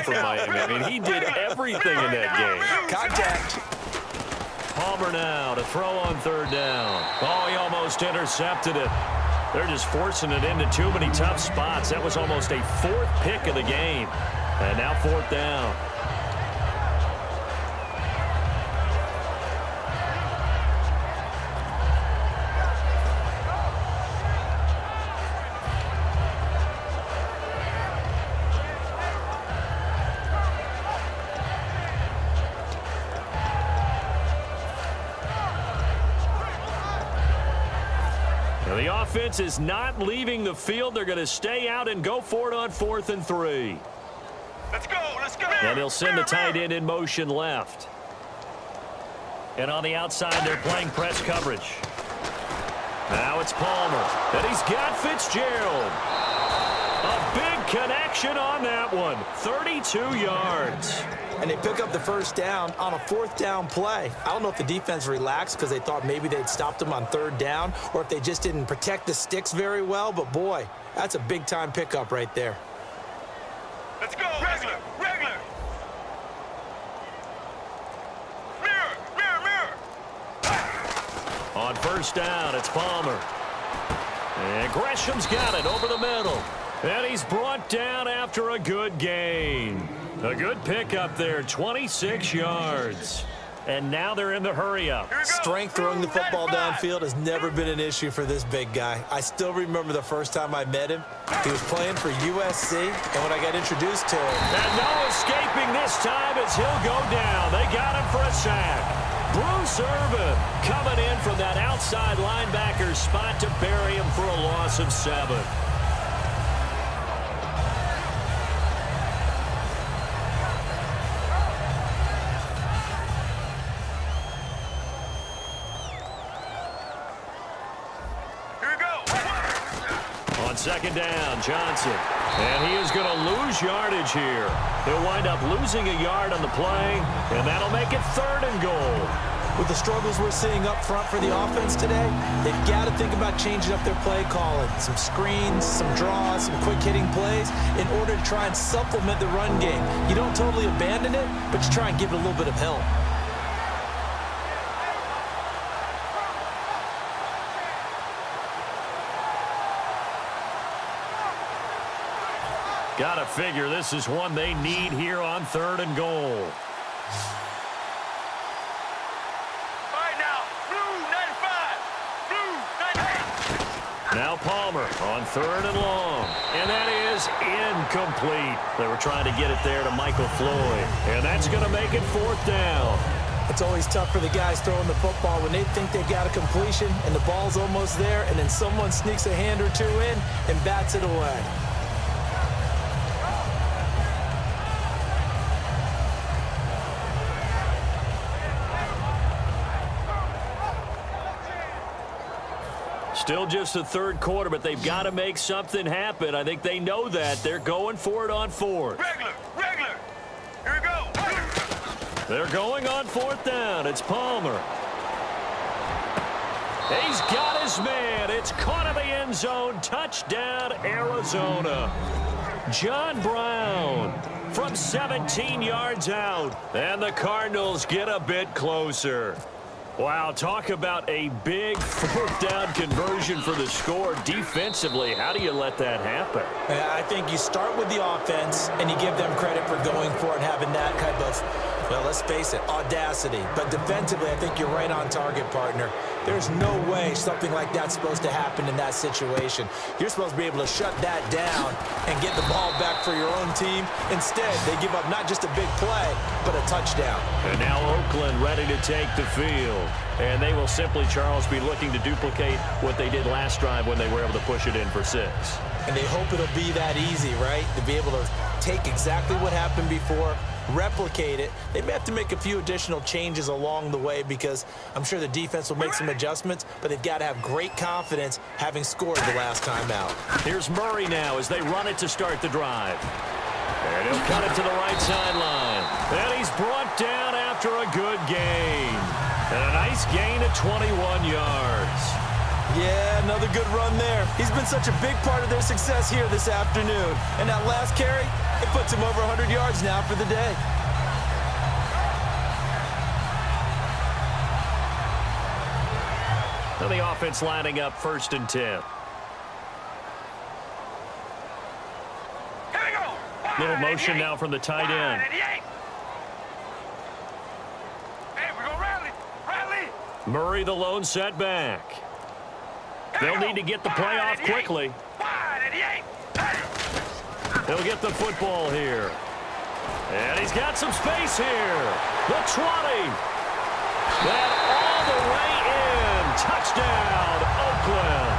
for Miami. I mean, he did everything in that game. Contact. Palmer now to throw on third down. Oh, he almost intercepted it. They're just forcing it into too many tough spots. That was almost a fourth pick of the game. And now fourth down. The offense is not leaving the field. They're going to stay out and go for it on 4th and 3. Let's go. And he'll send the tight end in motion left. And on the outside, they're playing press coverage. Now it's Palmer. And he's got Fitzgerald. A big connection on that one. 32 yards. And they pick up the first down on a 4th down play. I don't know if the defense relaxed because they thought maybe they'd stopped them on 3rd down or if they just didn't protect the sticks very well. But, boy, that's a big-time pickup right there. Let's go. Regular. Mirror. On first down, it's Palmer. And Gresham's got it over the middle. And he's brought down after a good gain. A good pickup there, 26 yards. And now they're in the hurry-up. Strength throwing the football downfield has never been an issue for this big guy. I still remember the first time I met him. He was playing for USC, and when I got introduced to him... And no escaping this time as he'll go down. They got him for a sack. Bruce Irvin coming in from that outside linebacker spot to bury him for a loss of 7. Second down, Johnson. And he is going to lose yardage here. He'll wind up losing a yard on the play, and that'll make it 3rd and goal. With the struggles we're seeing up front for the offense today, they've got to think about changing up their play calling. Some screens, some draws, some quick-hitting plays in order to try and supplement the run game. You don't totally abandon it, but you try and give it a little bit of help. Got to figure this is one they need here on 3rd and goal. All right, now, blue 95, blue 98. Now Palmer on 3rd and long. And that is incomplete. They were trying to get it there to Michael Floyd. And that's going to make it 4th down. It's always tough for the guys throwing the football when they think they've got a completion and the ball's almost there, and then someone sneaks a hand or two in and bats it away. Still just the 3rd quarter, but they've got to make something happen. I think they know that. They're going for it on 4th. Regular. Here we go. They're going on 4th down. It's Palmer. He's got his man. It's caught in the end zone. Touchdown, Arizona. John Brown from 17 yards out. And the Cardinals get a bit closer. Wow, talk about a big 4th down conversion for the score. Defensively, how do you let that happen? I think you start with the offense and you give them credit for going for it and having that kind of, well, let's face it, audacity. But defensively, I think you're right on target, partner. There's no way something like that's supposed to happen in that situation. You're supposed to be able to shut that down and get the ball back for your own team. Instead, they give up not just a big play, but a touchdown. And now Oakland ready to take the field. And they will simply, Charles, be looking to duplicate what they did last drive when they were able to push it in for 6. And they hope it'll be that easy, right? To be able to take exactly what happened before, replicate it. They may have to make a few additional changes along the way because I'm sure the defense will make some adjustments, but they've got to have great confidence having scored the last time out. Here's Murray now as they run it to start the drive. And he'll cut it to the right sideline. And he's brought down after a good gain. And a nice gain of 21 yards. Yeah, another good run there. He's been such a big part of their success here this afternoon. And that last carry, it puts him over 100 yards now for the day. And the offense lining up 1st and 10. Here we go. Little motion now from the tight end. Hey, we're going to rally. Rally. Murray the lone setback. They'll need to get the play off quickly. He'll get the football here. And he's got some space here. The 20. And all the way in. Touchdown, Oakland.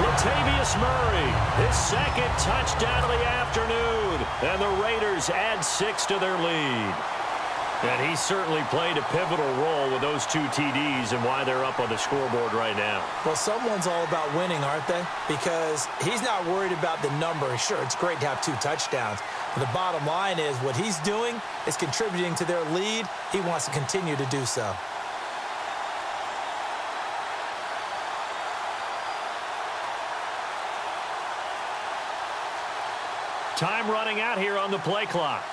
Latavius Murray, his 2nd touchdown of the afternoon. And the Raiders add 6 to their lead. And he certainly played a pivotal role with those 2 TDs and why they're up on the scoreboard right now. Well, someone's all about winning, aren't they? Because he's not worried about the number. Sure, it's great to have 2 touchdowns. But the bottom line is what he's doing is contributing to their lead. He wants to continue to do so. Time running out here on the play clock.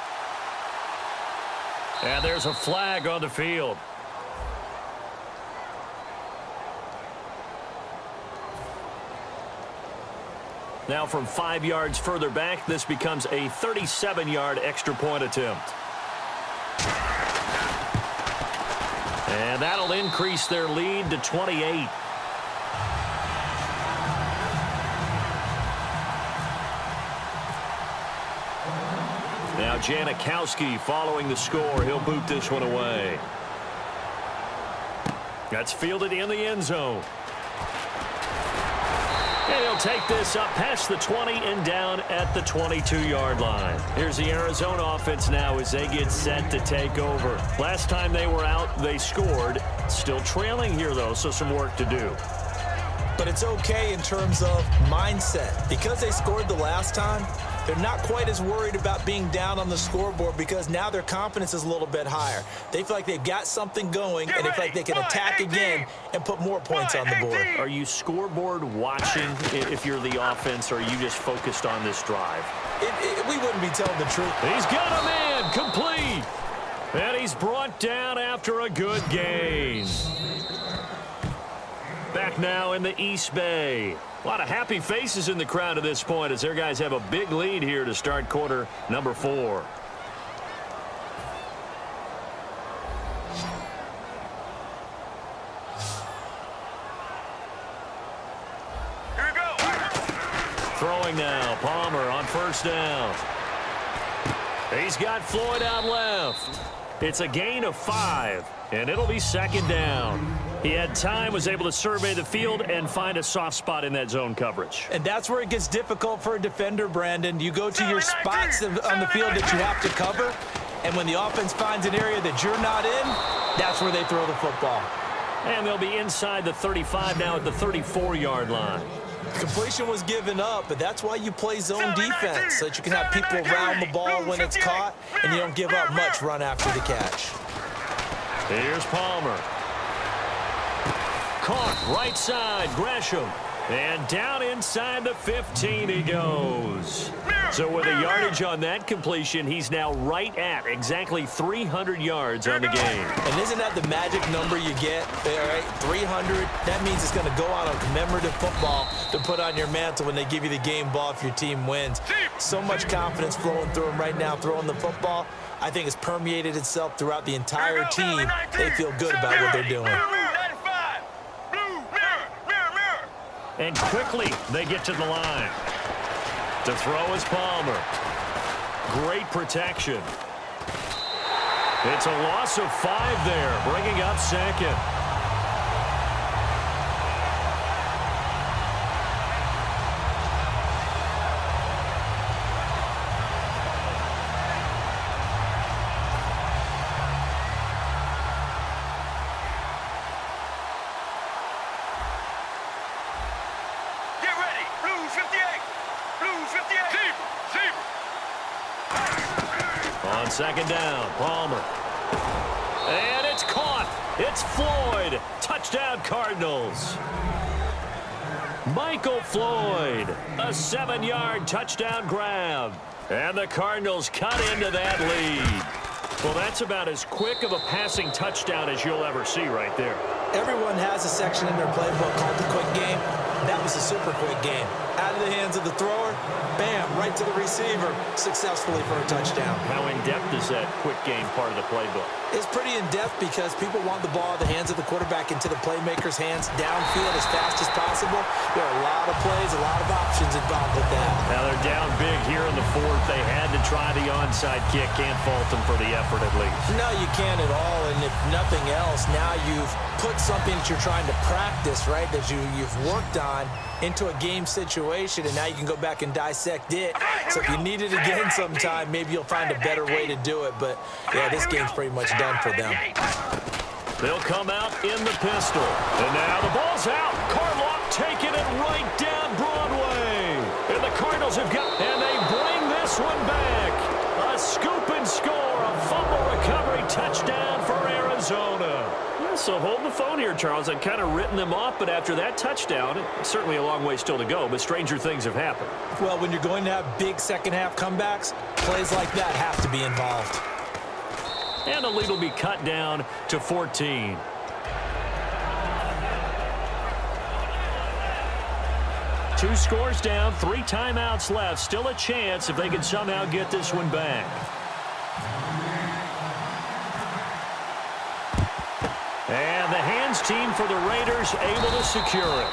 And there's a flag on the field. Now from 5 yards further back, this becomes a 37-yard extra point attempt. And that'll increase their lead to 28. Now Janikowski following the score. He'll boot this one away. That's fielded in the end zone. And he'll take this up past the 20 and down at the 22-yard line. Here's the Arizona offense now as they get set to take over. Last time they were out, they scored. Still trailing here, though, so some work to do. But it's okay in terms of mindset. Because they scored the last time, they're not quite as worried about being down on the scoreboard because now their confidence is a little bit higher. They feel like they've got something going, and they feel like they can attack again and put more points on the board. Are you scoreboard watching if you're the offense, or are you just focused on this drive? We wouldn't be telling the truth. He's got a man complete. And he's brought down after a good gain. Back now in the East Bay. A lot of happy faces in the crowd at this point as their guys have a big lead here to start quarter number 4. Here we go. Throwing now. Palmer on 1st down. He's got Floyd out left. It's a gain of 5, and it'll be 2nd down. He had time, was able to survey the field and find a soft spot in that zone coverage. And that's where it gets difficult for a defender, Brandon. You go to your spots on the field that you have to cover, and when the offense finds an area that you're not in, that's where they throw the football. And they'll be inside the 35 now at the 34-yard line. Completion was given up, but that's why you play zone defense, so that you can have people around the ball when it's caught, and you don't give up much run after the catch. Here's Palmer. Caught right side, Gresham. And down inside the 15 he goes. So with a yardage on that completion, he's now right at exactly 300 yards on the game. And isn't that the magic number you get? All right, 300. That means it's going to go on a commemorative football to put on your mantle when they give you the game ball if your team wins. So much confidence flowing through him right now throwing the football. I think it's permeated itself throughout the entire team. They feel good about what they're doing. And quickly they get to the line. To throw is Palmer. Great protection. It's a loss of 5 there, bringing up 2nd. On 2nd down, Palmer. And it's caught. It's Floyd. Touchdown, Cardinals. Michael Floyd, a 7-yard touchdown grab. And the Cardinals cut into that lead. Well, that's about as quick of a passing touchdown as you'll ever see right there. Everyone has a section in their playbook called the quick game. That was a super quick game. Out of the hands of the thrower, bam, right to the receiver, successfully for a touchdown. How in-depth is that quick game part of the playbook? It's pretty in-depth because people want the ball out of the hands of the quarterback into the playmaker's hands downfield as fast as possible. There are a lot of plays, a lot of options involved with that. Now they're down big here in the fourth. They had to try the onside kick. Can't fault them for the effort at least. No, you can't at all. And if nothing else, now you've put something that you're trying to practice, right, that you've worked on into a game situation, and now you can go back and dissect it. So if you need it again sometime, maybe you'll find a better way to do it. But, yeah, this game's pretty much done for them. They'll come out in the pistol. And now the ball's out. Carlock taking it right down Broadway. And the Cardinals have got, and they bring this one back. A scoop and score, a fumble recovery touchdown for Arizona. So hold the phone here, Charles. I'd kind of written them off, but after that touchdown, it's certainly a long way still to go, but stranger things have happened. Well, when you're going to have big second-half comebacks, plays like that have to be involved. And the lead will be cut down to 14. Two scores down, 3 timeouts left. Still a chance if they can somehow get this one back. And the hands team for the Raiders able to secure it.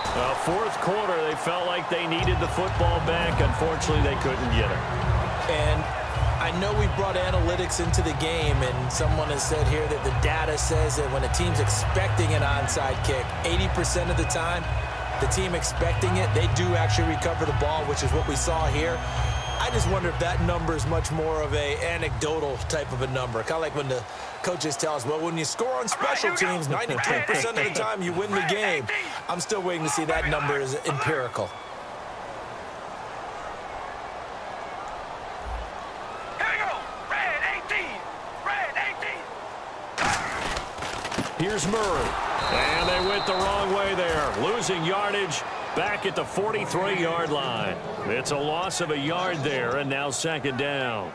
Fourth quarter, they felt like they needed the football back. Unfortunately, they couldn't get it. And I know we brought analytics into the game, and someone has said here that the data says that when a team's expecting an onside kick, 80% of the time, the team expecting it, they do actually recover the ball, which is what we saw here. I just wonder if that number is much more of a anecdotal type of a number. Kind of like when the coaches tell us, well, when you score on special teams, 93% of the time you win the game. I'm still waiting to see that number is empirical. Here we go. Red 18. Red 18. Here's Murray. And they went the wrong way there. Losing yardage back at the 43-yard line. It's a loss of a yard there, and now second down.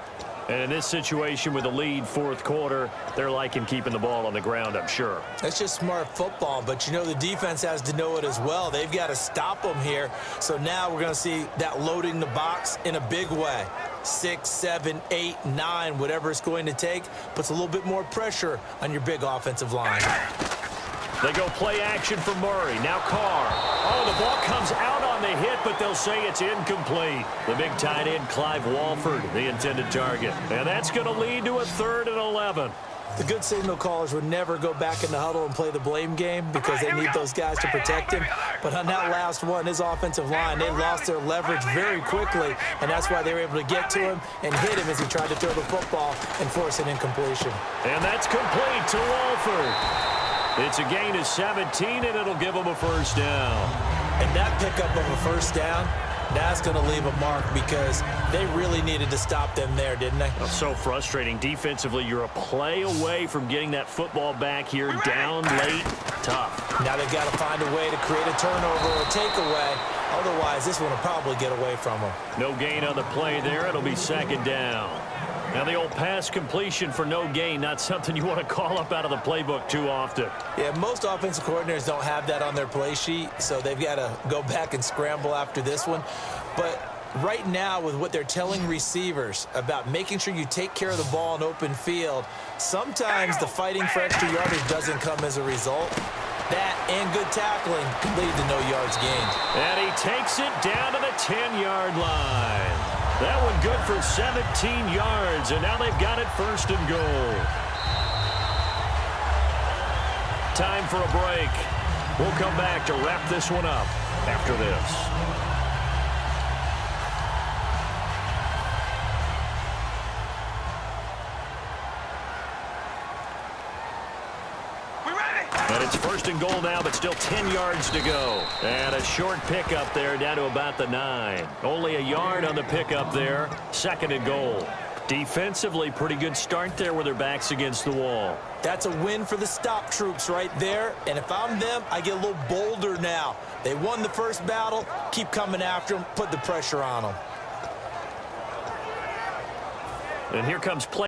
And in this situation with the lead fourth quarter, they're liking keeping the ball on the ground, I'm sure. That's just smart football, but you know the defense has to know it as well. They've got to stop them here. So now we're going to see that loading the box in a big way. 6, 7, 8, 9, whatever it's going to take, puts a little bit more pressure on your big offensive line. They go play action for Murray. Now Carr. Oh, the ball comes out on the hit, but they'll say it's incomplete. The big tight end, Clive Walford, the intended target. And that's going to lead to a 3rd and 11. The good signal callers would never go back in the huddle and play the blame game because they need those guys to protect him. But on that last one, his offensive line, they lost their leverage very quickly, and that's why they were able to get to him and hit him as he tried to throw the football and force an incompletion. And that's complete to Walford. It's a gain of 17, and it'll give them a first down. And that pickup of a first down, that's going to leave a mark because they really needed to stop them there, didn't they? Oh, so frustrating. Defensively, you're a play away from getting that football back here. Down late, tough. Now they've got to find a way to create a turnover or a takeaway. Otherwise, this one will probably get away from them. No gain on the play there. It'll be second down. Now the old pass completion for no gain, not something you want to call up out of the playbook too often. Yeah, most offensive coordinators don't have that on their play sheet, so they've got to go back and scramble after this one. But right now, with what they're telling receivers about making sure you take care of the ball in open field, sometimes the fighting for extra yardage doesn't come as a result. That and good tackling can lead to no yards gained. And he takes it down to the 10-yard line. That one good for 17 yards, and now they've got it 1st and goal. Time for a break. We'll come back to wrap this one up after this. And it's 1st and goal now, but still 10 yards to go. And a short pickup there down to about the 9. Only a yard on the pickup there. 2nd and goal. Defensively, pretty good start there with their backs against the wall. That's a win for the stop troops right there. And if I'm them, I get a little bolder now. They won the first battle. Keep coming after them. Put the pressure on them. And here comes play.